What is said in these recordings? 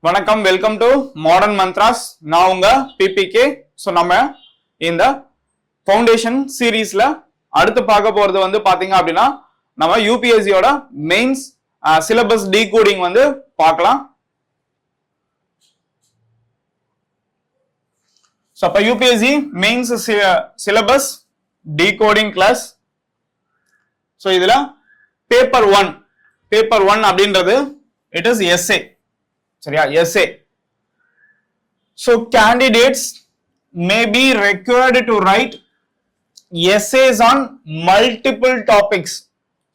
வணக்கம், welcome to modern mantras. நான் உங்க பிபிகே. ஸோ நம்ம இந்த ஃபவுண்டேஷன் சீரீஸ்ல அடுத்து பார்க்க போறது வந்து பாத்தீங்க அப்படின்னா நம்ம யூபிஎஸ்சியோட மெயின்ஸ் சிலபஸ் டீகோடிங் வந்து பார்க்கலாம். ஸோ அப்ப UPSC mains syllabus decoding class. So இதுல பேப்பர் ஒன் அப்படின்றது இட் இஸ் எஸ்ஏ. சரியா, essay. So candidates may be required to write essays on multiple topics.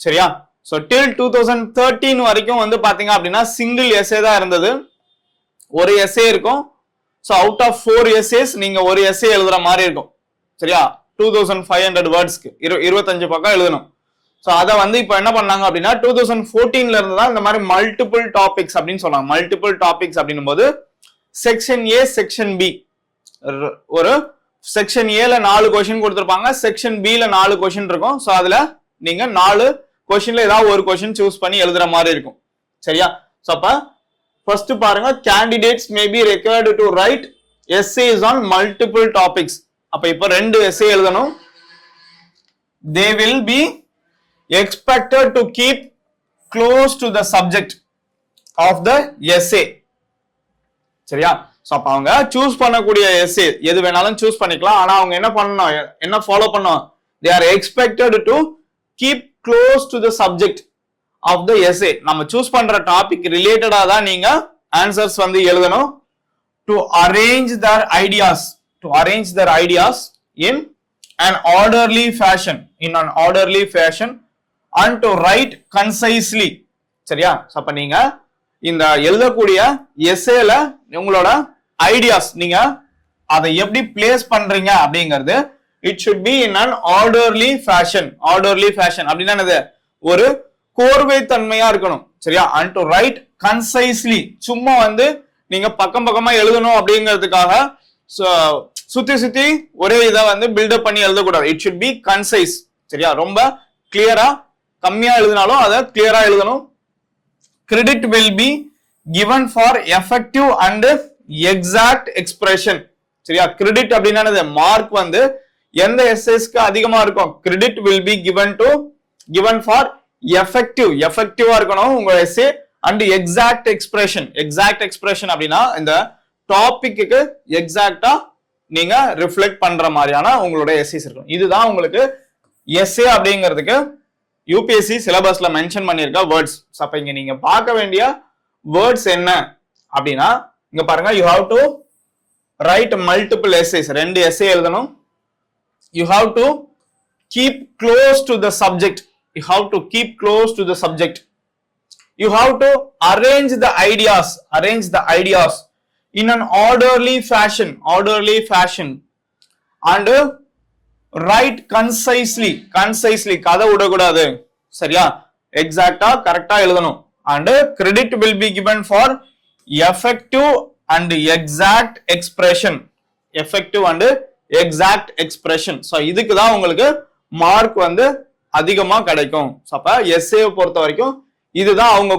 சரியா, so till 2013 வரைக்கும் வந்து பாத்தீங்க அப்படின்னா சிங்கிள் essay தான் இருந்தது, ஒரு essay இருக்கும். so out of 4 essays நீங்க ஒரு essay எழுதுற மாதிரி இருக்கும். சரியா, 2500 wordsக்கு 25 பக்கம் எழுதணும். ஸோ அதை வந்து இப்போ என்ன பண்ணாங்க அப்படின்னா 2014ல இருந்து தான் இந்த மாதிரி மல்டிபிள் டாபிக்ஸ் அப்படின்னு சொல்றாங்க. மல்டிபிள் டாபிக்ஸ் அப்படின்னும் போது செக்ஷன் ஏ, செக்ஷன் பி, ஒரு செக்ஷன் ஏல 4 கொஸ்டின் கொடுத்துருப்பாங்க, செக்ஷன் பில 4 கொஸ்டின் இருக்கும். ஸோ அதுல நீங்க 4 கொஸ்டின்ல ஏதாவது ஒரு கொஸ்டின் சூஸ் பண்ணி எழுதுற மாதிரி இருக்கும். சரியா, ஸோ அப்ப ஃபர்ஸ்ட் பாருங்க, candidates may be required to right essays on multiple topics. அப்ப இப்போ 2 எஸ்ஏ எழுதணும். they will be expected to keep close to the subject of the essay. சரியா, சோ அப்ப அவங்க சூஸ் பண்ணக்கூடிய எஸ்ஏ எது வேணாலும் சூஸ் பண்ணிக்கலாம். ஆனா அவங்க என்ன ஃபாலோ பண்ணணும், they are expected to keep close to the subject of the essay. நம்ம சூஸ் பண்ற டாபிக் ரிலேட்டடா தான் நீங்க ஆன்சர்ஸ் வந்து எழுதணும். to arrange their ideas in an orderly fashion and to write concisely. சரியா, அப்ப நீங்க இந்த எழுதக்கூடிய எஸ்ஏல உங்களோட ஐடியாஸ் நீங்க அதை எப்படி பிளேஸ் பண்றீங்க அப்படிங்கிறது it should be in an orderly fashion அப்படின்னா என்னது, ஒரு கோர்வை தன்மையா இருக்கணும். சரியா, and to write concisely, சும்மா வந்து நீங்க பக்கமா எழுதணும் அப்படிங்கிறதுக்காக சுத்தி ஒரே இதை வந்து பில்டப் பண்ணி எழுதக்கூடாது. it should be concise. சரியா, ரொம்ப கிளியரா, கம்மியா எழுதினாலும் அதை கிளியரா எழுதணும். Credit will be given for effective and exact expression. சரியா, கிரெடிட் அப்படின்னா மார்க் வந்து எந்த எஸ்ஏஸ்க்கு அதிகமா இருக்கும், credit will be given for எஃபெக்டிவா இருக்கணும் உங்க எஸ்ஏ. அண்ட் எக்ஸாக்ட் எக்ஸ்பிரஷன் அப்படின்னா இந்த டாபிக்கு எக்ஸாக்டா நீங்க ரிஃப்ளெக்ட் பண்ற மாதிரியான உங்களோட எஸ்ஏஸ் இருக்கும். இதுதான் உங்களுக்கு எஸ்ஏ அப்படிங்கிறதுக்கு யூபிஎஸ்சி சிலபஸ்ல மென்ஷன் பண்ணிருக்க வேர்ட்ஸ். அப்ப இங்க நீங்க பார்க்க வேண்டிய வேர்ட்ஸ் என்ன அப்படின்னா, இங்க பாருங்க, you have to write multiple essays, 2 essay எழுதணும். You have to keep close to the subject, you have to arrange the ideas in an orderly fashion and write concisely, கதை விடக்கூடாது. சரியா, எக்ஸாக்டா கரெக்டா எழுதணும். and credit will be given for effective and exact expression. so இதுக்கு தான் உங்களுக்கு mark வந்து அதிகமா கிடைக்கும். அப்ப எஸ்ஏ பொறுத்த வரைக்கும் இதுதான் அவங்க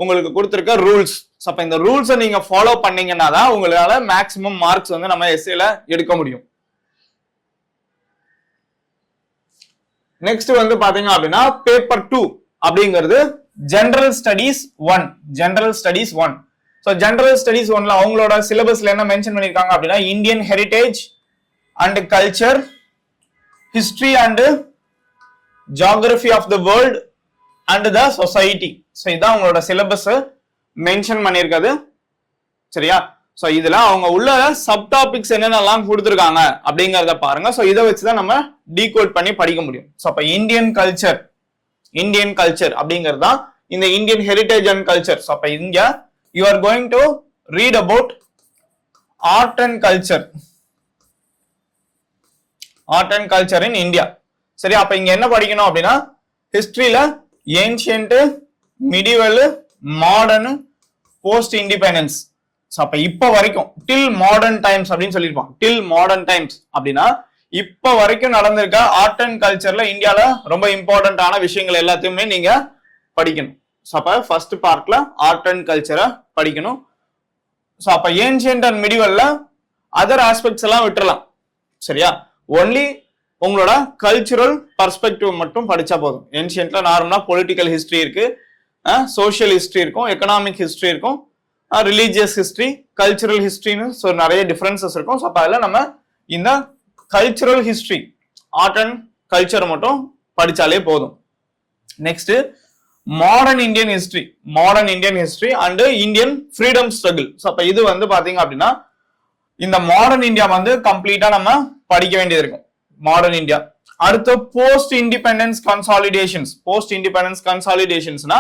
உங்களுக்கு கொடுத்திருக்க ரூல்ஸ். அப்ப இந்த ரூல்ஸை நீங்க ஃபாலோ பண்ணீங்கன்னா தான் உங்களால மேக்ஸிமம் மார்க்ஸ் வந்து நம்ம எஸ்ஏல எடுக்க முடியும். நெக்ஸ்ட் வந்து பாத்தீங்க அப்படின்னா பேப்பர் 2 அப்படிங்கிறது general studies 1. So general studies 1ல அவங்களோட சிலபஸ்ல என்ன மென்ஷன் பண்ணிருக்காங்க அப்படின்னா, Indian heritage and culture, history and geography of the world and the society. So இதான் உங்களோட சிலபஸ் மென்ஷன் பண்ணிருக்காது. சரியா, சோ இதுல அவங்க உள்ள சப் டாபிக்ஸ் என்னென்னலாம் கொடுத்துருக்காங்க அப்படிங்கறத பாருங்க. சோ இதை வச்சுதான் நம்ம டீகோட் பண்ணி படிக்க முடியும். சோ அப்ப இந்தியன் கல்ச்சர் அப்படிங்கறதா இந்த Indian heritage and culture. So அப்ப இங்க you are going to read about art and culture in India. சரி, அப்ப இங்க என்ன படிக்கணும் அப்படின்னா, ஹிஸ்டரியில ancient, medieval, modern, post independence. அப்ப இப்ப வரைக்கும் டில் மாடர்ன் டைம்ஸ் அப்படின்னு சொல்லிருப்பான். டில் மாடர்ன் டைம்ஸ் அப்படின்னா இப்ப வரைக்கும் நடந்திருக்க ஆர்ட் அண்ட் கல்ச்சர்ல இந்தியால ரொம்ப இம்பார்ட்டன்டான விஷயங்கள் எல்லாத்தையுமே நீங்க படிக்கணும். அப்ப ஃபர்ஸ்ட் பார்ட்ல ஆர்ட் அண்ட் கல்ச்சரை படிக்கணும். சோ அப்ப ஏன்ஷியன்ட் அண்ட் மிடிவல்ல அதர் ஆஸ்பெக்ட்ஸ் எல்லாம் விட்டுறலாம். சரியா? ஒன்லி உங்களோட கல்ச்சுரல் பர்ஸ்பெக்டிவ் மட்டும் படிச்சா போதும். ஏன்ஷியன்ட்ல நார்மலா பொலிட்டிக்கல் ஹிஸ்டரி இருக்கு, சோஷியல் ஹிஸ்டரி இருக்கும், எக்கனாமிக் ஹிஸ்டரி இருக்கும், ரிலீஜியஸ் ஹிஸ்டரி, கல்ச்சுரல் ஹிஸ்டரின்னு ஸோ நிறைய டிஃபரன்சஸ் இருக்கும். ஸோ அப்போ அதில் நம்ம இந்த cultural history, art and culture மட்டும் படிச்சாலே போதும். Next modern Indian history and Indian freedom struggle. So அப்போ இது வந்து பாத்தீங்க அப்படின்னா இந்த மாடர்ன் இந்தியா வந்து கம்ப்ளீட்டா நம்ம படிக்க வேண்டியது இருக்கும். Modern India. அடுத்து போஸ்ட் இண்டிபெண்டன்ஸ் கன்சாலிடேஷன்ஸ்னா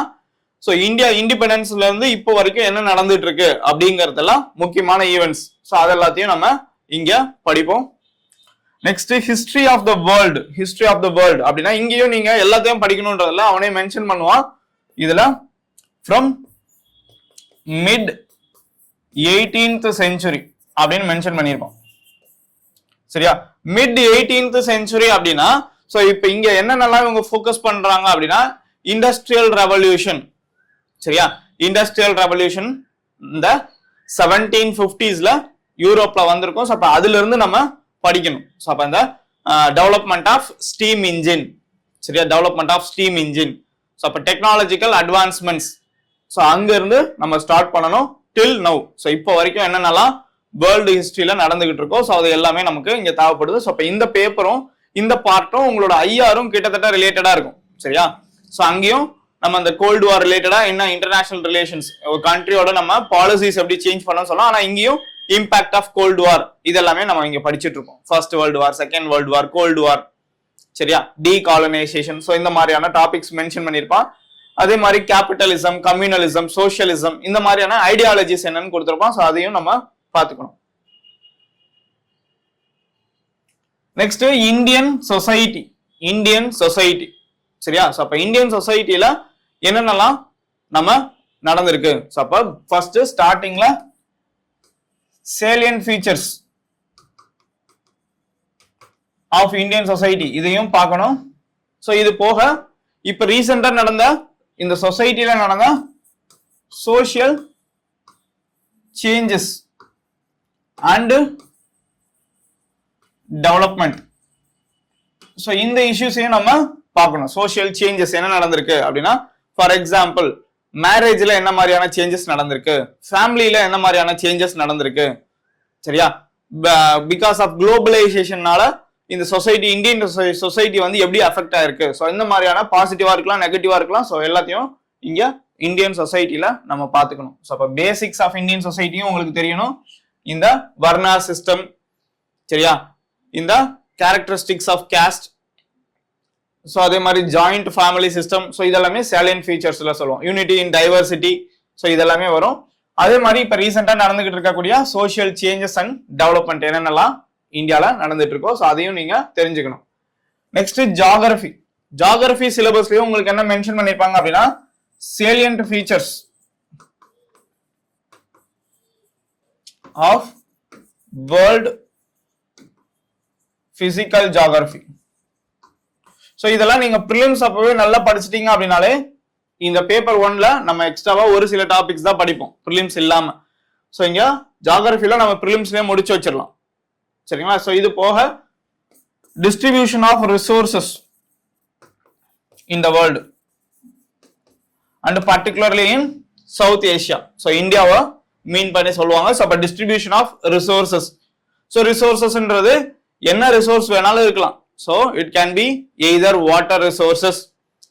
ஸோ இந்தியா இண்டிபெண்டன்ஸ்ல இருந்து இப்போ வரைக்கும் என்ன நடந்துட்டு இருக்கு அப்படிங்கறதெல்லாம் முக்கியமான ஈவெண்ட்ஸ். ஸோ அதெல்லாத்தையும் நம்ம இங்க படிப்போம். Next history of the world அப்படின்னா இங்கேயும் நீங்க எல்லாத்தையும் படிக்கணும்ன்றதுல அவனே மென்ஷன் பண்ணுவான். இதுல ஃப்ரம் மிட் 18th century அப்படின்னு மென்ஷன் பண்ணியிருப்பான். சரியா? மிட் 18th century அப்படின்னா சோ இப்போ இங்க என்னென்னலாம் இவங்க ஃபோக்கஸ் பண்றாங்க அப்படின்னா இண்டஸ்ட்ரியல் ரெவல்யூஷன். சரியா? இண்டஸ்ட்ரியல் ரெவல்யூஷன் இந்த 1750s யூரோப்ல வந்திருக்கும். அப்ப அதுல இருந்து நம்ம படிக்கணும். ஸோ அப்ப இந்த டெவலப்மெண்ட் ஆஃப் ஸ்டீம் இன்ஜின். சரியா? Development of steam engine. So அப்ப டெக்னாலஜிக்கல் அட்வான்ஸ்மெண்ட்ஸ். ஸோ அங்க இருந்து நம்ம ஸ்டார்ட் பண்ணணும் டில் நவ். ஸோ இப்போ வரைக்கும் என்னென்னலாம் வேர்ல்டு ஹிஸ்டரியில நடந்துகிட்டு இருக்கோம். ஸோ அது எல்லாமே நமக்கு இங்க தேவைப்படுது. ஸோ அப்ப இந்த பேப்பரும் இந்த பார்ட்டும் உங்களோட ஐஆரும் கிட்டத்தட்ட ரிலேட்டடா இருக்கும். சரியா? ஸோ அங்கேயும் நம்ம அந்த கோல்டு வார் ரிலேட்டடா என்ன இன்டர்நேஷனல் ரிலேஷன்ஸ், ஒரு கண்ட்ரியோட நம்ம பாலிசிஸ் எப்படி சேஞ்ச் பண்ண சொல்லலாம். ஆனா இங்கேயும் இம்பாக்ட் ஆஃப் கோல்டு வார் இதெல்லாமே நம்ம இங்க படிச்சுட்டு இருக்கோம். First world war, second world war, gold வார். சரியா? டீகாலனைசேஷன். ஸோ இந்த மாதிரியான டாபிக்ஸ் மென்ஷன் பண்ணியிருப்பான். அதே மாதிரி கேபிட்டலிசம், கம்யூனலிசம், சோசியலிசம் இந்த மாதிரியான ஐடியாலஜிஸ் என்னன்னு கொடுத்திருப்பான். ஸோ அதையும் நம்ம பார்த்துக்கணும். Next Indian society. சரியா? ஸோ அப்ப இந்தியன் சொசைட்டில என்னென்னலாம் நம்ம நடந்திருக்கு. ஸோ அப்ப ஃபர்ஸ்ட் ஸ்டார்டிங்ல salient features of Indian society இதையும் பார்க்கணும். சோ இது போக இப்ப ரீசெண்டா நடந்த இந்த சொசைட்டில நடந்த social changes and development. So இந்த இஷ்யூஸையும் நம்ம பார்க்கணும். சோஷியல் சேஞ்சஸ் என்ன நடந்திருக்கு அப்படின்னா ஃபார் எக்ஸாம்பிள் மேரேஜ்ல என்ன மாதிரியான சேஞ்சஸ் நடந்திருக்கு, ஃபேமிலியில என்ன மாதிரியான சேஞ்சஸ் நடந்திருக்கு. சரியா? பிகாஸ் ஆஃப் குளோபலைசேஷன்னால இந்த சொசைட்டி, இந்தியன் சொசைட்டி வந்து எப்படி அஃபெக்ட் ஆயிருக்கு. ஸோ இந்த மாதிரியான பாசிட்டிவா இருக்கலாம், நெகட்டிவா இருக்கலாம். ஸோ எல்லாத்தையும் இங்க இந்தியன் சொசைட்டில நம்ம பார்த்துக்கணும். ஸோ அப்ப பேசிக்ஸ் ஆஃப் இந்தியன் சொசைட்டியும் உங்களுக்கு தெரியணும். இந்த வர்ணா சிஸ்டம். சரியா? இந்த கேரக்டரிஸ்டிக்ஸ் ஆஃப் காஸ்ட். ஸோ அதே மாதிரி ஜாயிண்ட் ஃபேமிலி சிஸ்டம். ஸோ இதெல்லாமே salient featuresல சொல்லுவோம். யூனிட்டி இன் டைவர்சிட்டி. ஸோ இதெல்லாமே வரும். அதே மாதிரி இப்ப ரீசெண்டா நடந்துகிட்டு இருக்கக்கூடிய சோஷியல் சேஞ்சஸ் அண்ட் டெவலப்மெண்ட் என்னென்னலாம் இந்தியால நடந்துட்டு இருக்கோ. ஸோ அதையும் நீங்க தெரிஞ்சுக்கணும். நெக்ஸ்ட் ஜியாகிரபி சிலபஸ்லயும் உங்களுக்கு என்ன மென்ஷன் பண்ணிருப்பாங்க அப்படின்னா salient features of world physical geography. So இதெல்லாம் நீங்க ப்ரிலிம்ஸ் அப்பவே நல்லா படிச்சிட்டீங்க அப்படின்னாலே இந்த பேப்பர் 1ல நம்ம எக்ஸ்ட்ராவா ஒரு சில டாபிக்ஸ் தான் படிப்போம் ப்ரிலிம்ஸ் இல்லாம. ஸோ இங்க ஜியாகிரபில நம்ம ப்ரிலிம்ஸ்லயே முடிச்சு வச்சிடலாம். சரிங்களா? ஸோ இது போக distribution of resources in the world and particularly in South Asia. So இந்தியாவை மீன் பண்ணி சொல்லுவாங்க. ஸோ அப்ப டிஸ்ட்ரிபியூஷன் ஆஃப் ரிசோர்சஸ். ஸோ ரிசோர்சஸ்ன்றது என்ன ரிசோர்ஸ் வேணாலும் இருக்கலாம். So it can be either water resources,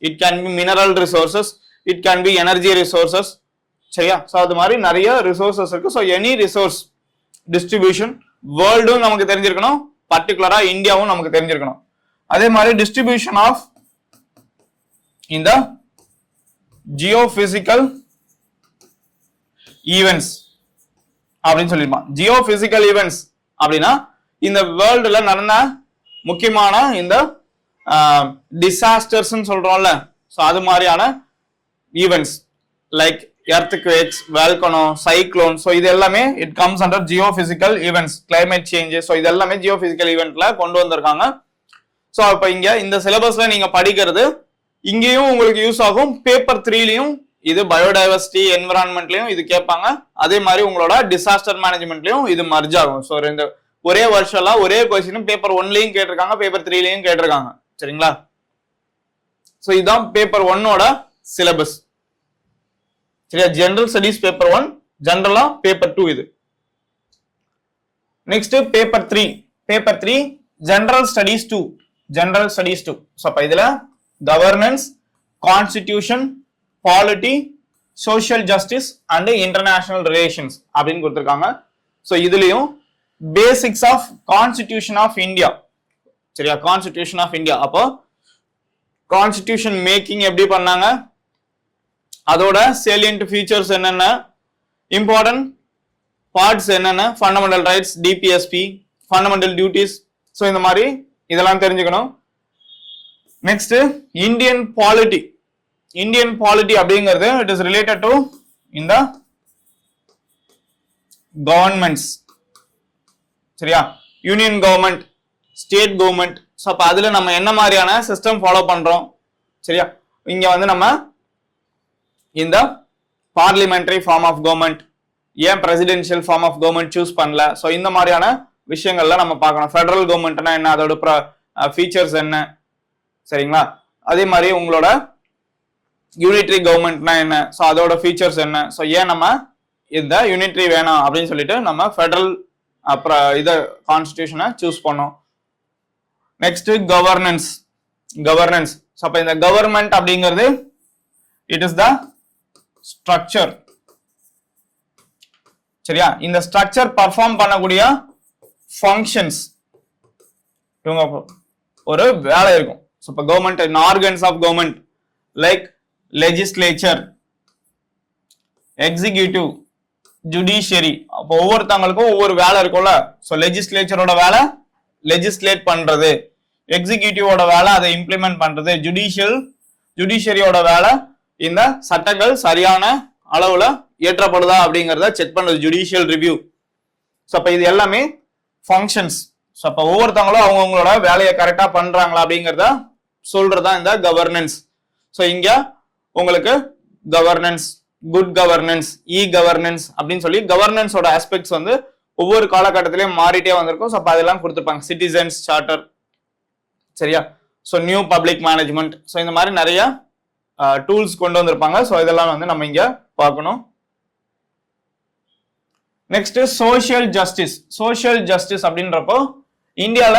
it can be mineral resources, it can be energy resources. சரியா? So அது மாதிரி நிறைய ரிசோர்சஸ் இருக்கு. So any resource distribution வேர்ல்டும் நமக்கு தெரிஞ்சிருக்கணும், பர்டிகுலரா இந்தியாவும் நமக்கு தெரிஞ்சிருக்கணும். அதே மாதிரி டிஸ்ட்ரிபியூஷன் ஆஃப் இந்த ஜியோபிசிக்கல் ஈவெண்ட்ஸ் அப்படின்னு சொல்லிருப்பான். ஜியோபிசிக்கல் ஈவெண்ட்ஸ் அப்படின்னா இந்த வேர்ல்டுல நடந்த முக்கியமான இந்த டிசாஸ்டர்ஸ் சொல்றோம்ல. ஸோ அது மாதிரியான events like earthquakes, volcano, cyclone. So இது எல்லாமே it comes under geophysical events. Climate changes. So இது எல்லாமே ஜியோபிசிக்கல் ஈவெண்ட்ல கொண்டு வந்திருக்காங்க. ஸோ இப்போ இங்க இந்த சிலபஸ்ல நீங்க படிக்கிறது இங்கேயும் உங்களுக்கு யூஸ் ஆகும், பேப்பர் 3லயும் இது பயோடைவர்சிட்டி என்விரான்மெண்ட்லயும் இது கேட்பாங்க. அதே மாதிரி உங்களோட டிசாஸ்டர் மேனேஜ்மெண்ட்லயும் இது மர்ஜ் ஆகும். ஸோ இந்த ஒரே வருஷம்லாம் ஒரே கொஸ்டின் பேப்பர் 1லயும் கேட்டிருக்காங்க, பேப்பர் 3லயும் கேட்டிருக்காங்க. சரிங்களா? ஸோ இதுதான் பேப்பர் 1ஓட சிலபஸ். சரியா? ஜெனரல் ஸ்டடிஸ் பேப்பர் 1, ஜெனரலா பேப்பர் 2 இது. Next paper 3. Paper 3 general studies 2. General studies 2. So அப்ப இதுல governance, constitution, polity, social justice and international relations அப்படின்னு கொடுத்திருக்காங்க. ஸோ இதுலயும் basics of constitution of India. சரியா? Constitution of India. அப்போ கான்ஸ்டிடியூஷன் மேக்கிங் எப்படி பண்ணாங்க, அதோட சேலியன்ட் ஃபீச்சர்ஸ் என்னென்ன, இம்பார்ட்டன்ட் பார்ட்ஸ் என்னென்ன, fundamental rights, DPSP, fundamental duties. So இந்த மாதிரி இதெல்லாம் தெரிஞ்சுக்கணும். Next Indian polity. Indian polity அப்படிங்கிறது இட் இஸ் ரிலேட்டட் டு இந்த கவர்மெண்ட்ஸ். சரியா? Union government, state government. So அப்போ அதுல நம்ம என்ன மாதிரியான சிஸ்டம் ஃபாலோ பண்றோம். சரியா? இங்க வந்து நம்ம இந்த பார்லிமெண்டரி ஃபார்ம் ஆஃப் கவர்மெண்ட், ஏன் presidential form of government choose பண்ணல. ஸோ இந்த மாதிரியான விஷயங்கள்லாம் நம்ம பார்க்கணும். ஃபெடரல் கவர்மெண்ட்னா என்ன, அதோட ஃபீச்சர்ஸ் என்ன. சரிங்களா? அதே மாதிரி உங்களோட யூனிட்ரி கவர்மெண்ட்னா என்ன, ஸோ அதோட ஃபீச்சர்ஸ் என்ன. ஸோ ஏன் நம்ம இந்த யூனிட்ரி வேணாம் அப்படின்னு சொல்லிட்டு நம்ம ஃபெடரல் இதை கான்ஸ்டிடியூஷனை சூஸ் பண்ணோம். Next governance. கவர்னன்ஸ். ஸோ அப்போ இந்த கவர்மெண்ட் அப்படிங்கிறது இட் இஸ் த ஸ்ட்ரக்சர். சரியா? இந்த ஸ்ட்ரக்சர் பர்ஃபார்ம் பண்ணக்கூடிய ஃபங்க்ஷன்ஸ், இவங்க ஒரு வேலை இருக்கும். ஸோ இப்போ government organs of government like legislature, executive, judiciary. அப்போ ஒவ்வொருத்தவங்களுக்கும் ஒவ்வொரு வேலை இருக்கும்ல. ஸோ லெஜிஸ்லேச்சரோட வேலை லெஜிஸ்லேட் பண்றது, எக்ஸிக்யூட்டிவோட வேலை அதை இம்ப்ளிமெண்ட் பண்றது, ஜுடிஷியரியோட வேலை இந்த சட்டங்கள் சரியான அளவுல ஏற்றப்படுதா அப்படிங்கறத செக் பண்றது, ஜுடிஷியல் ரிவ்யூ. ஸோ அப்ப இது எல்லாமே ஃபங்க்ஷன்ஸ். ஸோ அப்ப ஒவ்வொருத்தவங்களும் அவங்கவுங்களோட வேலையை கரெக்டா பண்றாங்களா அப்படிங்கறத சொல்றதா இந்த கவர்னன்ஸ். ஸோ இங்க உங்களுக்கு governance, good governance, e governance அப்படின்னு சொல்லி கவர்னன்ஸோட ஆஸ்பெக்ட்ஸ் வந்து ஒவ்வொரு காலகட்டத்திலையும் மாறிட்டே வந்திருக்கும். ஸோ அப்ப அதெல்லாம் கொடுத்துருப்பாங்க. Citizens charter. சரியா? So new public management. So இந்த மாதிரி நிறைய டூல்ஸ் கொண்டு வந்திருப்பாங்க. ஸோ இதெல்லாம் வந்து நம்ம இங்க பார்க்கணும். Next social justice. Social justice அப்படின்றப்போ இந்தியால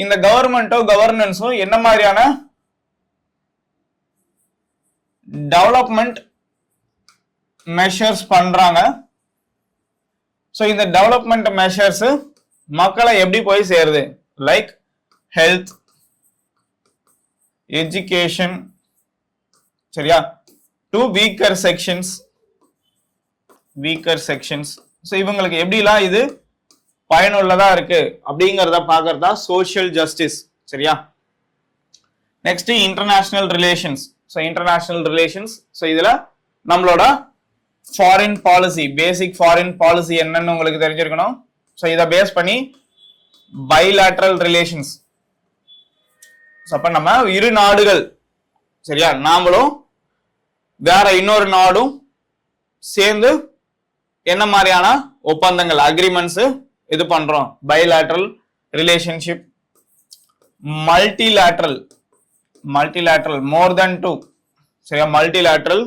இந்த கவர்மெண்ட்டோ கவர்னன்ஸோ என்ன மாதிரியான டெவலப்மெண்ட் மெஷர்ஸ் பண்றாங்க. ஸோ இந்த டெவலப்மெண்ட் மெஷர்ஸ் மக்களை எப்படி போய் சேருது, லைக் ஹெல்த், எஜுகேஷன். சரியா? To weaker sections. ஸோ இவங்களுக்கு எப்படிலாம் இது பயனுள்ளதா இருக்கு அப்படிங்கிறத பார்க்கறதா சோஷியல் ஜஸ்டிஸ். சரியா? Next international relations. So international relations. So இதுல நம்மளோட ஃபாரின் பாலிசி, பேசிக் ஃபாரின் பாலிசி என்னன்னு உங்களுக்கு தெரிஞ்சிருக்கணும். ஸோ இதை பேஸ் பண்ணி பைலேட்டரல் ரிலேஷன்ஸ். அப்ப நம்ம இரு நாடுகள், சரியா, நாமளும் வேற இன்னொரு நாடும் சேர்ந்து என்ன மாதிரியான ஒப்பந்தங்கள், அக்ரிமெண்ட்ஸ் இது பண்றோம். பைலேட்டரல் ரிலேஷன்ஷிப், மல்டிலேட்டரல் மோர் தென் 2. சரியா? Multilateral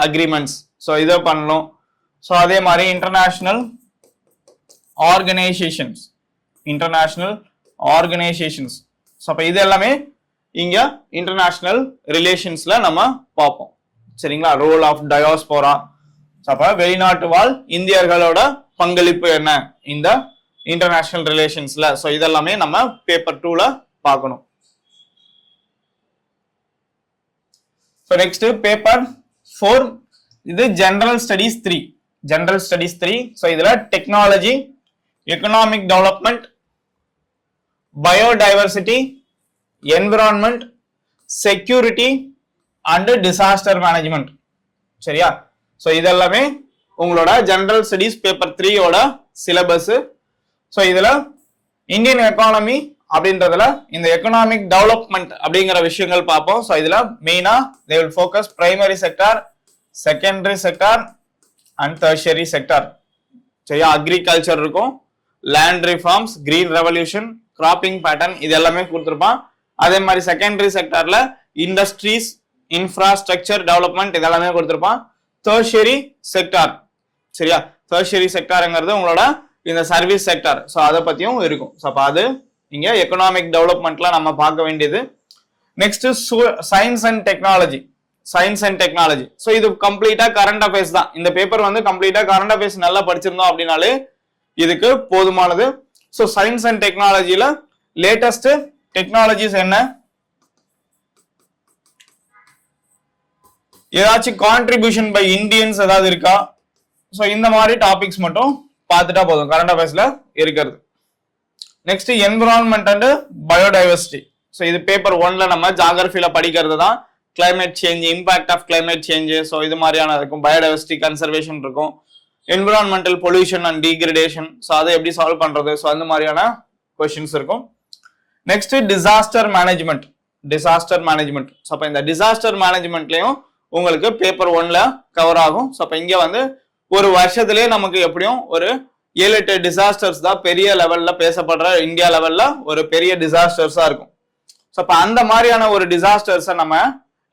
agreements. ஸோ இதை பண்ணணும். ஸோ அதே மாதிரி இன்டர்நேஷனல் ஆர்கனைசேஷன்ஸ். ஸோ அப்போ இது எல்லாமே இங்க இன்டர்நேஷனல் ரிலேஷன்ஸ்ல நம்ம பார்ப்போம். சரிங்களா? Role of diaspora. அப்ப வெளிநாட்டு வாழ் இந்தியர்களோட பங்களிப்பு என்ன இந்த இன்டர்நேஷனல் ரிலேஷன்ஸ்ல. ஸோ இதெல்லாமே நம்ம பேப்பர் 2ல பார்க்கணும். ஸோ நெக்ஸ்ட் பேப்பர் 4 இது ஜெனரல் ஸ்டடிஸ் 3. ஸோ இதுல technology, economic development, biodiversity, environment, security and disaster management. சரியா? ஸோ இதெல்லாமே உங்களோட ஜெனரல் ஸ்டடிஸ் பேப்பர் 3யோட சிலபஸ். ஸோ இதுல இந்தியன் எக்கானமி அப்படின்றதுல இந்த எக்கனாமிக் டெவலப்மெண்ட் அப்படிங்கிற விஷயங்கள் பார்ப்போம். ஸோ இதுல மெயினா they will focus primary sector, secondary sector and tertiary sector. சரியா, அக்ரிகல்ச்சர் இருக்கும், land reforms, green revolution, cropping pattern, இது எல்லாமே கொடுத்துருப்பான். அதே மாதிரி செகண்டரி செக்டார்ல இண்டஸ்ட்ரீஸ், இன்ஃப்ராஸ்ட்ரக்சர் டெவலப்மெண்ட் இதெல்லாமே கொடுத்துருப்பான். டெர்ஷியரி செக்டார், சரியா, டெர்ஷியரி செக்டார்ங்கிறது உங்களோட இந்த சர்வீஸ் செக்டார். ஸோ அதை பத்தியும் இருக்கும். ஸோ அப்போ அது இங்க எக்கனாமிக் டெவலப்மெண்ட்ல நம்ம பார்க்க வேண்டியது. Next science and technology. Science and technology, so இது கம்ப்ளீட்டா கரண்ட் அஃபேர்ஸ் தான். இந்த பேப்பர் வந்து கம்ப்ளீட்டா கரண்ட் அஃபேர்ஸ் நல்லா படிச்சிருந்தோம் அப்படின்னாலே இதுக்கு போதுமானது. ஸோ சயின்ஸ் அண்ட் டெக்னாலஜில லேட்டஸ்ட் டெக்னாலஜிஸ் என்ன, ஏதாச்சும் கான்ட்ரிபியூஷன் பை இந்தியன்ஸ் ஏதாவது இருக்கா, ஸோ இந்த மாதிரி டாபிக்ஸ் மட்டும் பார்த்துட்டா போதும் கரண்ட் அஃபேர்ஸ்ல இருக்கிறது. Next environment and biodiversity. So இது பேப்பர் 1ல நம்ம ஜாகிரபியில படிக்கிறது தான். Climate change, impact of climate change, so இது மாதிரியான இருக்கும். பயோடைவர்சிட்டி கன்சர்வேஷன் இருக்கும். Environmental pollution and degradation, so அதை எப்படி சால்வ் பண்றது, ஸோ அந்த மாதிரியான கொஸ்டின்ஸ் இருக்கும். Next disaster management. Disaster management, so அப்போ இந்த டிசாஸ்டர் மேனேஜ்மெண்ட்லயும் உங்களுக்கு பேப்பர் 1ல கவர் ஆகும். ஸோ அப்போ இங்க வந்து ஒரு வருஷத்துலேயே நமக்கு எப்படியும் ஒரு 7-8 டிசாஸ்டர்ஸ் தான் பெரிய லெவல்ல பேசப்படுற, இந்தியா லெவல்ல ஒரு பெரிய டிசாஸ்டர்ஸா இருக்கும். ஸோ அப்போ அந்த மாதிரியான ஒரு டிசாஸ்டர்ஸை நம்ம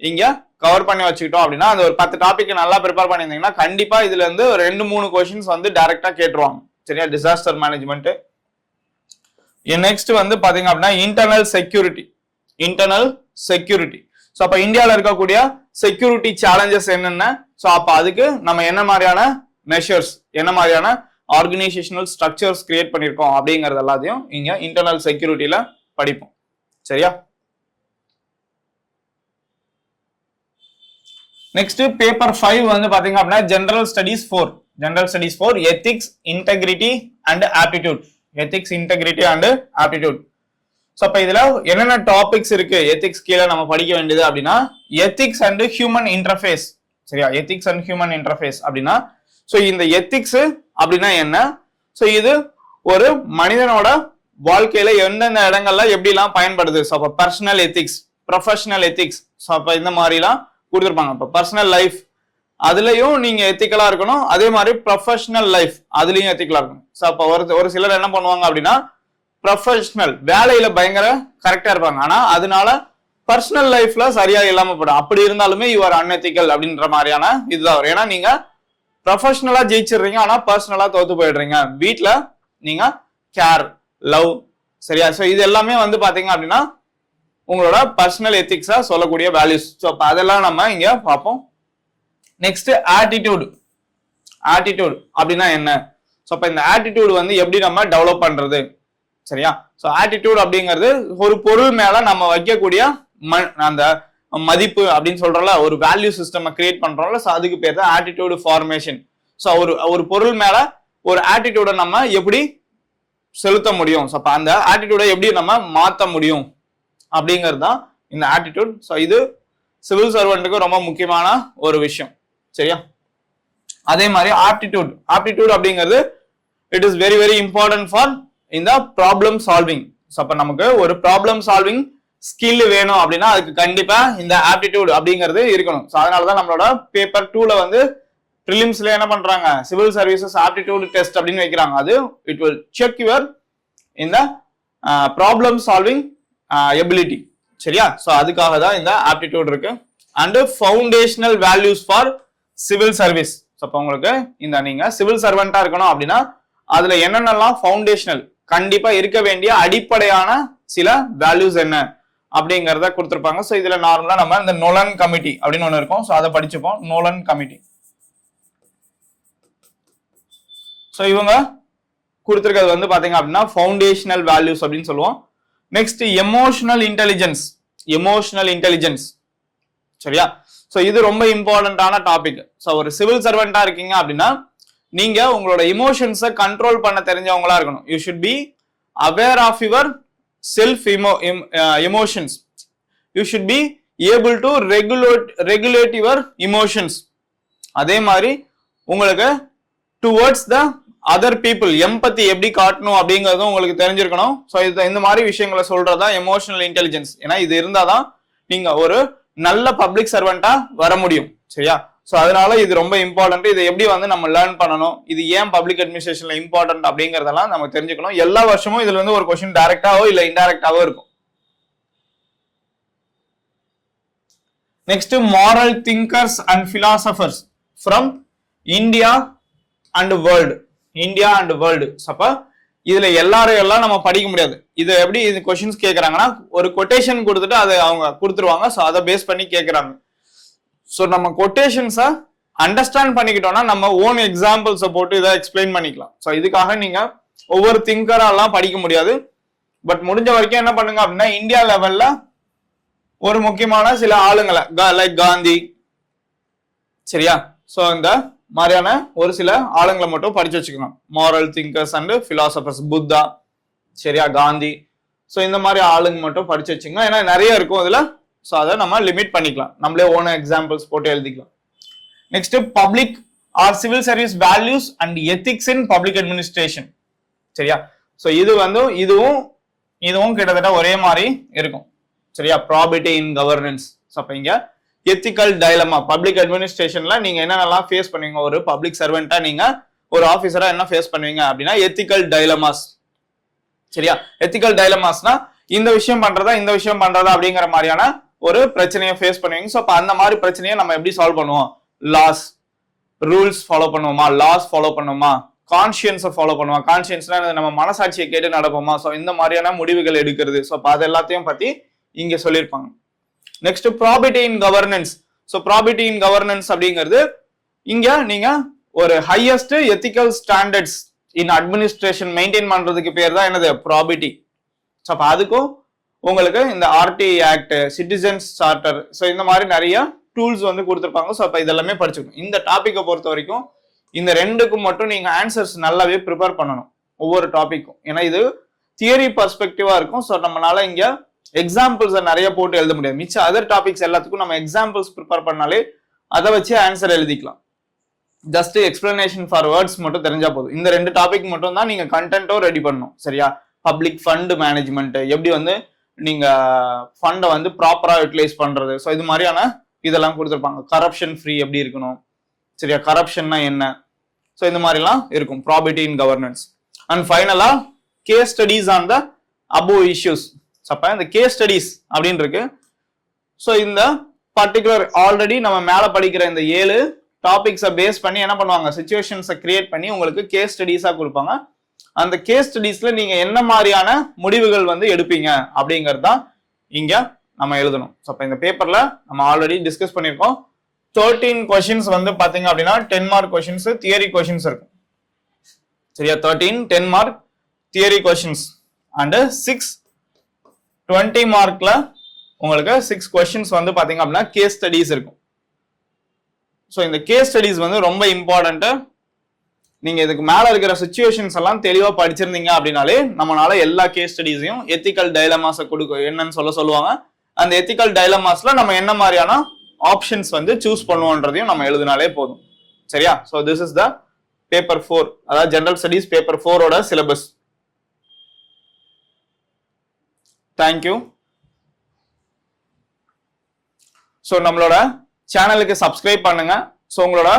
இங்க கவர் பண்ணி வச்சுக்கிட்டோம் அப்படின்னா, அந்த ஒரு 10 டாபிக் நல்லா ப்ரிப்பேர் பண்ணியிருந்தீங்கன்னா கண்டிப்பா இதுல இருந்து 2-3 கொஸ்டின்ஸ் வந்து டைரக்டா கேட்டுருவாங்க. சரியா, டிசாஸ்டர் மேனேஜ்மெண்ட். நெக்ஸ்ட் வந்து பாத்தீங்க அப்படின்னா internal security. Internal security, so அப்ப இந்தியாவில் இருக்கக்கூடிய செக்யூரிட்டி சேலஞ்சஸ் என்னென்ன, ஸோ அப்ப அதுக்கு நம்ம என்ன மாதிரியான மெஷர்ஸ், என்ன மாதிரியான ஆர்கனைசேஷனல் ஸ்ட்ரக்சர்ஸ் கிரியேட் பண்ணியிருக்கோம் அப்படிங்கறது எல்லாத்தையும் இங்க இன்டர்னல் செக்யூரிட்டியில படிப்போம். சரியா, நெக்ஸ்ட் பேப்பர் 5 வந்து பாத்தீங்க அப்படின்னா general studies 4. General studies 4 ethics, integrity and aptitude. Ethics, integrity and aptitude. So அப்ப இதுல என்னென்ன டாபிக்ஸ் இருக்கு எத்திக்ஸ் கீழே நம்ம படிக்க வேண்டியது அப்படின்னா, எத்திக்ஸ் அண்ட் ஹியூமன் இன்டர்ஃபேஸ். சரியா, எத்திக்ஸ் அண்ட் ஹியூமன் இன்டர்ஃபேஸ் அப்படின்னா, ஸோ இந்த எத்திக்ஸ் அப்படின்னா என்ன, ஸோ இது ஒரு மனிதனோட வாழ்க்கையில எந்தெந்த இடங்கள்ல எப்படிலாம் பயன்படுது. ஸோ அப்ப personal ethics, professional ethics, so அப்ப இந்த மாதிரிலாம் கொடுத்துருப்பாங்க. இப்போ பர்சனல் லைஃப் அதுலயும் நீங்க எத்திக்கலா இருக்கணும், அதே மாதிரி ப்ரொஃபஷனல் லைஃப் அதுலயும் எத்திக்கலா இருக்கணும். ஸோ அப்போ ஒரு சிலர் என்ன பண்ணுவாங்க அப்படின்னா, ப்ரொஃபஷனல் வேலையில பயங்கர கரெக்டா இருப்பாங்க, ஆனா அதனால பர்சனல் லைஃப்ல சரியா இல்லாம போடும். அப்படி இருந்தாலுமே யுவர் அன்எத்திக்கல் அப்படின்ற மாதிரியான இதுதான் வரும். ஏன்னா நீங்க ப்ரொஃபஷனலா ஜெயிச்சிடுறீங்க, ஆனா பர்சனலா தோத்து போயிடுறீங்க. வீட்டுல நீங்க கேர், லவ், சரியா, ஸோ இது எல்லாமே வந்து பாத்தீங்க அப்படின்னா உங்களோட பர்சனல் எத்திக்ஸா சொல்லக்கூடிய வேல்யூஸ். ஸோ அப்ப அதெல்லாம் நம்ம இங்க பார்ப்போம். Next attitude. ஆட்டிடியூட் அப்படின்னா என்ன, ஸோ அப்ப இந்த ஆட்டிடியூட் வந்து எப்படி நம்ம டெவலப் பண்றது. சரியா, ஸோ ஆட்டிடியூட் அப்படிங்கிறது ஒரு பொருள் மேல நம்ம வைக்கக்கூடிய அந்த மதிப்பு அப்படின்னு சொல்றோம்ல, ஒரு வேல்யூ சிஸ்டம் கிரியேட் பண்றோம்ல, ஸோ அதுக்கு பேர் தான் ஆட்டிடியூட் ஃபார்மேஷன். ஸோ ஒரு பொருள் மேல ஒரு ஆட்டிடியூட நம்ம எப்படி செலுத்த முடியும், ஸோ அப்ப அந்த ஆட்டிடியூட எப்படி நம்ம மாற்ற முடியும் அப்படிங்கிறது தான் இந்த ஆட்டிடியூட். ஸோ இது சிவில் சர்வெண்ட்டுக்கு ரொம்ப முக்கியமான ஒரு விஷயம். சரியா, அதே மாதிரி ஆப்டிடியூட். ஆப்டிடியூட் அப்படிங்கிறது it is very very important for இந்த ப்ராப்ளம் சால்விங். ஸோ அப்ப நமக்கு ஒரு ப்ராப்ளம் சால்விங் ஸ்கில் வேணும் அப்படின்னா அதுக்கு கண்டிப்பா இந்த ஆப்டிடியூட் அப்படிங்கிறது இருக்கணும். ஸோ அதனாலதான் நம்மளோட பேப்பர் 2ல வந்து ப்ரிலிம்ஸ்ல என்ன பண்றாங்க, சிவில் சர்வீசஸ் ஆப்டிடியூட் டெஸ்ட் அப்படின்னு வைக்கிறாங்க. அது இட் வில் செக் யுவர் இந்த ப்ராப்ளம் சால்விங் எபிலிட்டி. சரியா, ஸோ அதுக்காக தான் இந்த ஆப்டிடியூட் இருக்கு. And foundational values for civil service. So அப்போ உங்களுக்கு இந்த நீங்க சிவில் சர்வெண்டா இருக்கணும் அப்படின்னா அதுல என்னென்னலாம் ஃபவுண்டேஷனல் கண்டிப்பா இருக்க வேண்டிய அடிப்படையான சில வேல்யூஸ் என்ன அப்படிங்கிறத கொடுத்துருப்பாங்க. ஸோ இதுல நார்மலா நம்ம இந்த நோலன் கமிட்டி அப்படின்னு ஒன்று இருக்கும், ஸோ அதை படிச்சுப்போம். நோலன் கமிட்டி, ஸோ இவங்க கொடுத்துருக்கிறது வந்து பாத்தீங்க அப்படின்னா ஃபவுண்டேஷனல் வேல்யூஸ் அப்படின்னு சொல்லுவோம். Next emotional intelligence. Emotional intelligence, சரியா, ஸோ இது ரொம்ப இம்பார்ட்டன்டான டாபிக். ஸோ ஒரு சிவில் சர்வெண்டா இருக்கீங்க அப்படின்னா நீங்க உங்களோட இமோஷன்ஸை கண்ட்ரோல் பண்ண தெரிஞ்சவங்களா இருக்கணும். You should be aware of your self emotions. You should be able to regulate your emotions. அதே மாதிரி உங்களுக்கு towards the other people empathy எப்படி காட்டணும் அப்படிங்கிறதும் உங்களுக்கு தெரிஞ்சிருக்கணும். ஸோ இந்த மாதிரி விஷயங்களை சொல்றதா எமோஷனல் இன்டெலிஜென்ஸ். ஏன்னா இது இருந்தாதான் நீங்க ஒரு நல்ல பப்ளிக் சர்வெண்டா வர முடியும். சரியா, ஸோ அதனால இது ரொம்ப இம்பார்ட்டன்ட். இதை எப்படி வந்து நம்ம லேர்ன் பண்ணணும், இது ஏன் பப்ளிக் அட்மினிஸ்ட்ரேஷன்ல இம்பார்ட்டன்ட் அப்படிங்கறதெல்லாம் நம்ம தெரிஞ்சுக்கணும். எல்லா வருஷமும் இதுல வந்து ஒரு கொஸ்டின் டைரக்டாவோ இல்ல இன்டைரக்டாவோ இருக்கும். Next moral thinkers and philosophers from India and world. India and world. அப்ப இதுல எல்லாரும் எல்லாம் நம்ம படிக்க முடியாது. இது எப்படி இது கொஸ்டின்ஸ் கேட்கறாங்கன்னா ஒரு கொட்டேஷன் கொடுத்துட்டு அதை அவங்க கொடுத்துருவாங்க. ஸோ அதை பேஸ் பண்ணி கேட்கறாங்க. ஸோ நம்ம கொட்டேஷன்ஸை அண்டர்ஸ்டாண்ட் பண்ணிக்கிட்டோம்னா நம்ம ஓன் எக்ஸாம்பிள்ஸை போட்டு இதை எக்ஸ்பிளைன் பண்ணிக்கலாம். ஸோ இதுக்காக நீங்க ஒவ்வொரு திங்கரெல்லாம் படிக்க முடியாது. பட் முடிஞ்ச வரைக்கும் என்ன பண்ணுங்க அப்படின்னா இந்தியா லெவல்ல ஒரு முக்கியமான சில ஆளுங்களை லைக் காந்தி, சரியா, ஸோ இந்த மாதிரியான ஒரு சில ஆளுங்களை மட்டும் படிச்சு வச்சுக்கோங்க. Moral thinkers and philosophers, Buddha, சரியா, காந்தி. ஸோ இந்த மாதிரி ஆளுங்க மட்டும் படிச்சு வச்சுக்கோங்க. ஏன்னா நிறைய இருக்கும் இதுல. ஸோ அதை நம்ம லிமிட் பண்ணிக்கலாம், நம்மளே ஓன எக்ஸாம்பிள்ஸ் போட்டு எழுதிக்கலாம். Next public R civil service values and ethics in public administration, சரியா. ஸோ இது வந்து இதுவும் கிட்டத்தட்ட ஒரே மாதிரி இருக்கும், சரியா. ப்ராபிட்டி இன் கவர்னன்ஸ். அப்ப இங்க எத்திக்கல் டைலமா, பப்ளிக் அட்மினிஸ்ட்ரேஷன்ல நீங்க என்னென்னலாம் ஃபேஸ் பண்ணுவீங்க, ஒரு பப்ளிக் சர்வெண்டா நீங்க ஒரு ஆபீசரா என்ன ஃபேஸ் பண்ணுவீங்க அப்படின்னா எத்திக்கல் டைலமாஸ், சரியா. எத்திக்கல் டைலமாஸ்னா இந்த விஷயம் பண்றதா அப்படிங்கிற மாதிரியான ஒரு பிரச்சனையை ஃபேஸ் பண்ணுவீங்க. ஸோ அப்ப அந்த மாதிரி பிரச்சனையை நம்ம எப்படி சால்வ் பண்ணுவோம், லாஸ் ரூல்ஸ் ஃபாலோ பண்ணுவோமா, லாஸ் ஃபாலோ பண்ணுவோமா, கான்சியன்ஸை ஃபாலோ பண்ணுவோம். கான்சியன்ஸ்னா நம்ம மனசாட்சியை கேட்டு நடப்போமா. ஸோ இந்த மாதிரியான முடிவுகள் எடுக்கிறது. ஸோ அப்ப அது எல்லாத்தையும் பத்தி இங்க சொல்லியிருப்பாங்க. Next ப்ராபிட்டி in governance. So ப்ராபிட்டி in governance அப்படிங்கிறது இங்க நீங்க ஒரு ஹையஸ்ட் எத்திக்கல் ஸ்டாண்டர்ட்ஸ் இன் அட்மினிஸ்ட்ரேஷன் மெயின்டைன் பண்றதுக்கு பேர் தான் என்னது, ப்ராபிட்டி. ஸோ அப்ப அதுக்கும் உங்களுக்கு இந்த RTI act, citizens charter, so இந்த மாதிரி நிறைய டூல்ஸ் வந்து கொடுத்துருப்பாங்க. ஸோ அப்ப இதெல்லாமே படிச்சுக்கணும். இந்த டாபிக்கை பொறுத்த வரைக்கும் இந்த ரெண்டுக்கும் மட்டும் நீங்க ஆன்சர்ஸ் நல்லாவே ப்ரிப்பேர் பண்ணணும் ஒவ்வொரு டாபிக்கும். ஏன்னா இது தியரி பர்ஸ்பெக்டிவா இருக்கும். ஸோ நம்மளால இங்க எக்ஸாம்பிள்ஸ் நிறைய போட்டு எழுத முடியாது. மிச்ச அதர் டாபிக்ஸ் எல்லாத்துக்கும் நம்ம எக்ஸாம்பிள்ஸ் ப்ரிப்பேர் பண்ணாலே அதை வச்சு ஆன்சர் எழுதிக்கலாம். ஜஸ்ட் எக்ஸ்பிளனேஷன் ஃபார் வேர்ட்ஸ் மட்டும் தெரிஞ்சா போதும். இந்த ரெண்டு டாபிக் மட்டும் தான் நீங்க கண்டென்ட்டோ ரெடி பண்ணணும், சரியா. பப்ளிக் ஃபண்ட் மேனேஜ்மெண்ட், எப்படி வந்து நீங்க ஃபண்டை வந்து ப்ராப்பரா யூட்டிலைஸ் பண்றது. ஸோ இது மாதிரியான இதெல்லாம் கொடுத்துருப்பாங்க. கரப்ஷன் ஃப்ரீ எப்படி இருக்கணும், சரியா, கரப்ஷன்னா என்ன. ஸோ இந்த மாதிரிலாம் இருக்கும் ப்ராபிட்டி இன் கவர்னன்ஸ். அண்ட் ஃபைனலா case studies on the above issues. அப்ப இந்த கேஸ் ஸ்டடிஸ் அப்படின்னு இருக்கு. ஸோ இந்த பர்டிகுலர் ஆல்ரெடி நம்ம மேல படிக்கிற இந்த 7 டாபிக்ஸை பேஸ் பண்ணி என்ன பண்ணுவாங்க, சிச்சுவேஷன்ஸை கிரியேட் பண்ணி உங்களுக்கு கேஸ் ஸ்டடிஸா கொடுப்பாங்க. அந்த கேஸ் ஸ்டடிஸ்ல நீங்க என்ன மாதிரியான முடிவுகள் வந்து எடுப்பீங்க அப்படிங்கிறது தான் இங்க நம்ம எழுதணும். ஸோ அப்ப இந்த பேப்பர்ல நம்ம ஆல்ரெடி டிஸ்கஸ் பண்ணியிருக்கோம். 13 கொஸ்டின்ஸ் வந்து பாத்தீங்க அப்படின்னா 10 மார்க் கொஸ்டின்ஸ், தியரி கொஸ்டின்ஸ் இருக்கும், சரியா. 13 10 மார்க் தியரி கொஸ்டின்ஸ் அண்ட் 6 20 மார்க்ல உங்களுக்கு 6 கொஸ்டின்ஸ் வந்து பாத்தீங்க அப்படின்னா கேஸ் ஸ்டடிஸ் இருக்கும். ஸோ இந்த கேஸ் ஸ்டடிஸ் வந்து ரொம்ப இம்பார்ட்டன்ட். நீங்க இதுக்கு மேல இருக்கிற சிச்சுவேஷன்ஸ் எல்லாம் தெளிவா படிச்சிருந்தீங்க அப்படின்னாலே நம்மளால எல்லா கேஸ் ஸ்டடிஸையும் எத்திக்கல் டைலமாஸை என்னன்னு சொல்லுவாங்க. அந்த எத்திக்கல் டைலமாஸ்ல நம்ம என்ன மாதிரியான ஆப்ஷன்ஸ் வந்து சூஸ் பண்ணுவோன்றதையும் நம்ம எழுதினாலே போதும், சரியா. So this is the paper 4, அதாவது ஜெனரல் ஸ்டடிஸ் பேப்பர் 4ஓட சிலபஸ். தேங்க்யூ. ஸோ நம்மளோட சேனலுக்கு சப்ஸ்கிரைப் பண்ணுங்க. ஸோ உங்களோட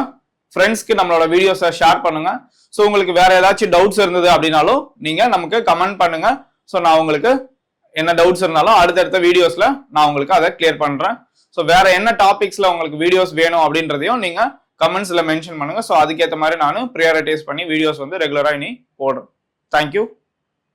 ஃப்ரெண்ட்ஸ்க்கு நம்மளோட வீடியோஸை ஷேர் பண்ணுங்க. ஸோ உங்களுக்கு வேற ஏதாச்சும் டவுட்ஸ் இருந்தது அப்படின்னாலும் நீங்க நமக்கு கமெண்ட் பண்ணுங்க. ஸோ நான் உங்களுக்கு என்ன டவுட்ஸ் இருந்தாலும் அடுத்தடுத்த வீடியோஸ்ல நான் உங்களுக்கு அதை கிளியர் பண்றேன். ஸோ வேற என்ன டாபிக்ஸ்ல உங்களுக்கு வீடியோஸ் வேணும் அப்படின்றதையும் நீங்க கமெண்ட்ஸ்ல மென்ஷன் பண்ணுங்க. ஸோ அதுக்கேற்ற மாதிரி நான் ப்ரியாரிட்டைஸ் பண்ணி வீடியோஸ் வந்து ரெகுலரா இனி போடுறேன். தேங்க்யூ.